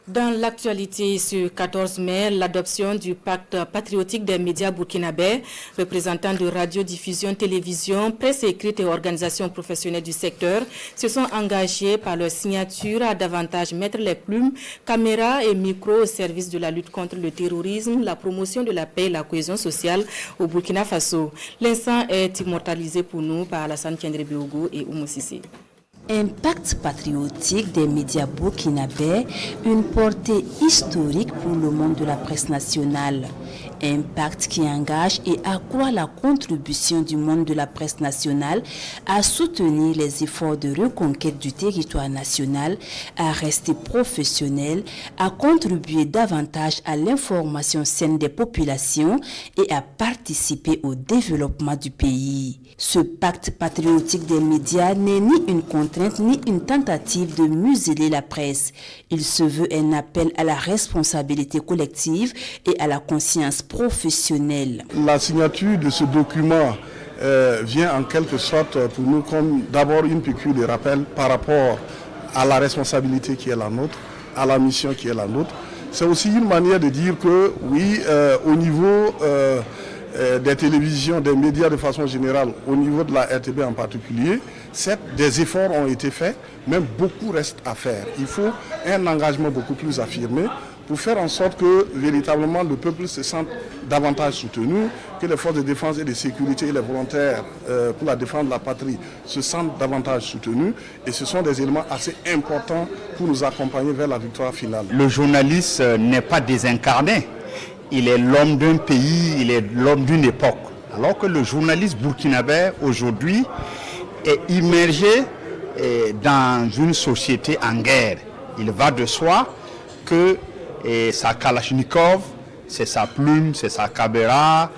Dans l'actualité, ce 14 mai, l'adoption du pacte patriotique des médias burkinabés, représentants de radiodiffusion, télévision, presse écrite et organisations professionnelles du secteur se sont engagés par leur signature à davantage mettre les plumes, caméras et micros au service de la lutte contre le terrorisme, la promotion de la paix et la cohésion sociale au Burkina Faso. L'instant est immortalisé pour nous par Alassane Kendré-Biogo et Oumou Sissi. Un pacte patriotique des médias burkinabés, une portée historique pour le monde de la presse nationale. Un pacte qui engage et accroît la contribution du monde de la presse nationale à soutenir les efforts de reconquête du territoire national, à rester professionnel, à contribuer davantage à l'information saine des populations et à participer au développement du pays. Ce pacte patriotique des médias n'est ni une contrainte ni une tentative de museler la presse. Il se veut un appel à la responsabilité collective et à la conscience professionnelle. La signature de ce document vient en quelque sorte pour nous comme d'abord une piqûre de rappel par rapport à la responsabilité qui est la nôtre, à la mission qui est la nôtre. C'est aussi une manière de dire que oui, au niveau des télévisions, des médias de façon générale, au niveau de la RTB en particulier, certes, des efforts ont été faits, mais beaucoup reste à faire. Il faut un engagement beaucoup plus affirmé pour faire en sorte que véritablement le peuple se sente davantage soutenu, que les forces de défense et de sécurité et les volontaires pour la défense de la patrie se sentent davantage soutenus. Et ce sont des éléments assez importants pour nous accompagner vers la victoire finale. Le journaliste n'est pas désincarné. Il est l'homme d'un pays, il est l'homme d'une époque. Alors que le journaliste burkinabé aujourd'hui est immergé dans une société en guerre. Il va de soi que sa Kalachnikov, c'est sa plume, c'est sa caméra,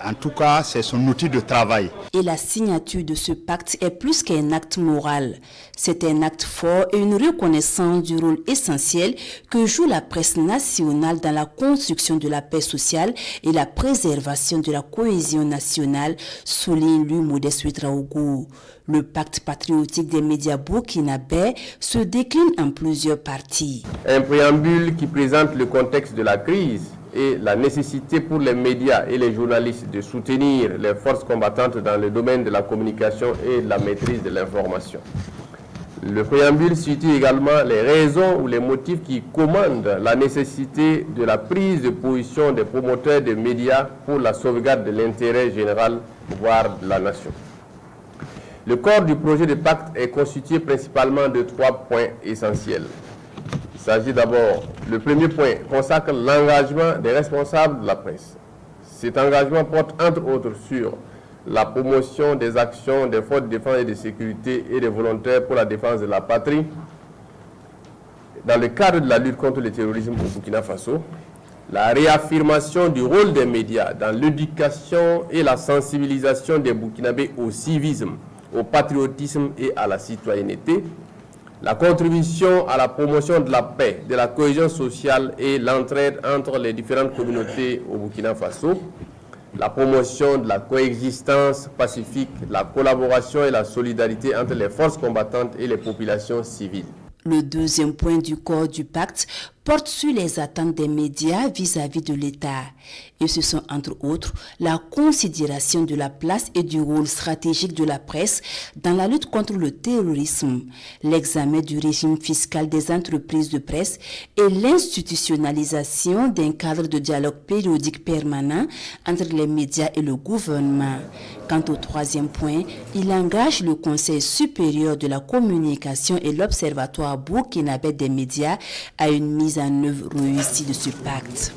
en tout cas c'est son outil de travail. Et la signature de ce pacte est plus qu'un acte moral. C'est un acte fort et une reconnaissance du rôle essentiel que joue la presse nationale dans la construction de la paix sociale et la préservation de la cohésion nationale, souligne lui Modeste Ouedraogo. Le pacte patriotique des médias burkinabés se décline en plusieurs parties. Un préambule qui présente le contexte de la crise et la nécessité pour les médias et les journalistes de soutenir les forces combattantes dans le domaine de la communication et de la maîtrise de l'information. Le préambule situe également les raisons ou les motifs qui commandent la nécessité de la prise de position des promoteurs de médias pour la sauvegarde de l'intérêt général, voire de la nation. Le corps du projet de pacte est constitué principalement de 3 points essentiels. Il s'agit d'abord, le premier point consacre l'engagement des responsables de la presse. Cet engagement porte entre autres sur la promotion des actions des forces de défense et de sécurité et des volontaires pour la défense de la patrie dans le cadre de la lutte contre le terrorisme au Burkina Faso, la réaffirmation du rôle des médias dans l'éducation et la sensibilisation des Burkinabés au civisme, au patriotisme et à la citoyenneté, la contribution à la promotion de la paix, de la cohésion sociale et l'entraide entre les différentes communautés au Burkina Faso, la promotion de la coexistence pacifique, la collaboration et la solidarité entre les forces combattantes et les populations civiles. Le deuxième point du corps du pacte porte sur les attentes des médias vis-à-vis de l'État. Et ce sont entre autres la considération de la place et du rôle stratégique de la presse dans la lutte contre le terrorisme, l'examen du régime fiscal des entreprises de presse et l'institutionnalisation d'un cadre de dialogue périodique permanent entre les médias et le gouvernement. Quant au troisième point, il engage le Conseil supérieur de la communication et l'Observatoire burkinabé des médias à une mise en œuvre réussie de ce pacte.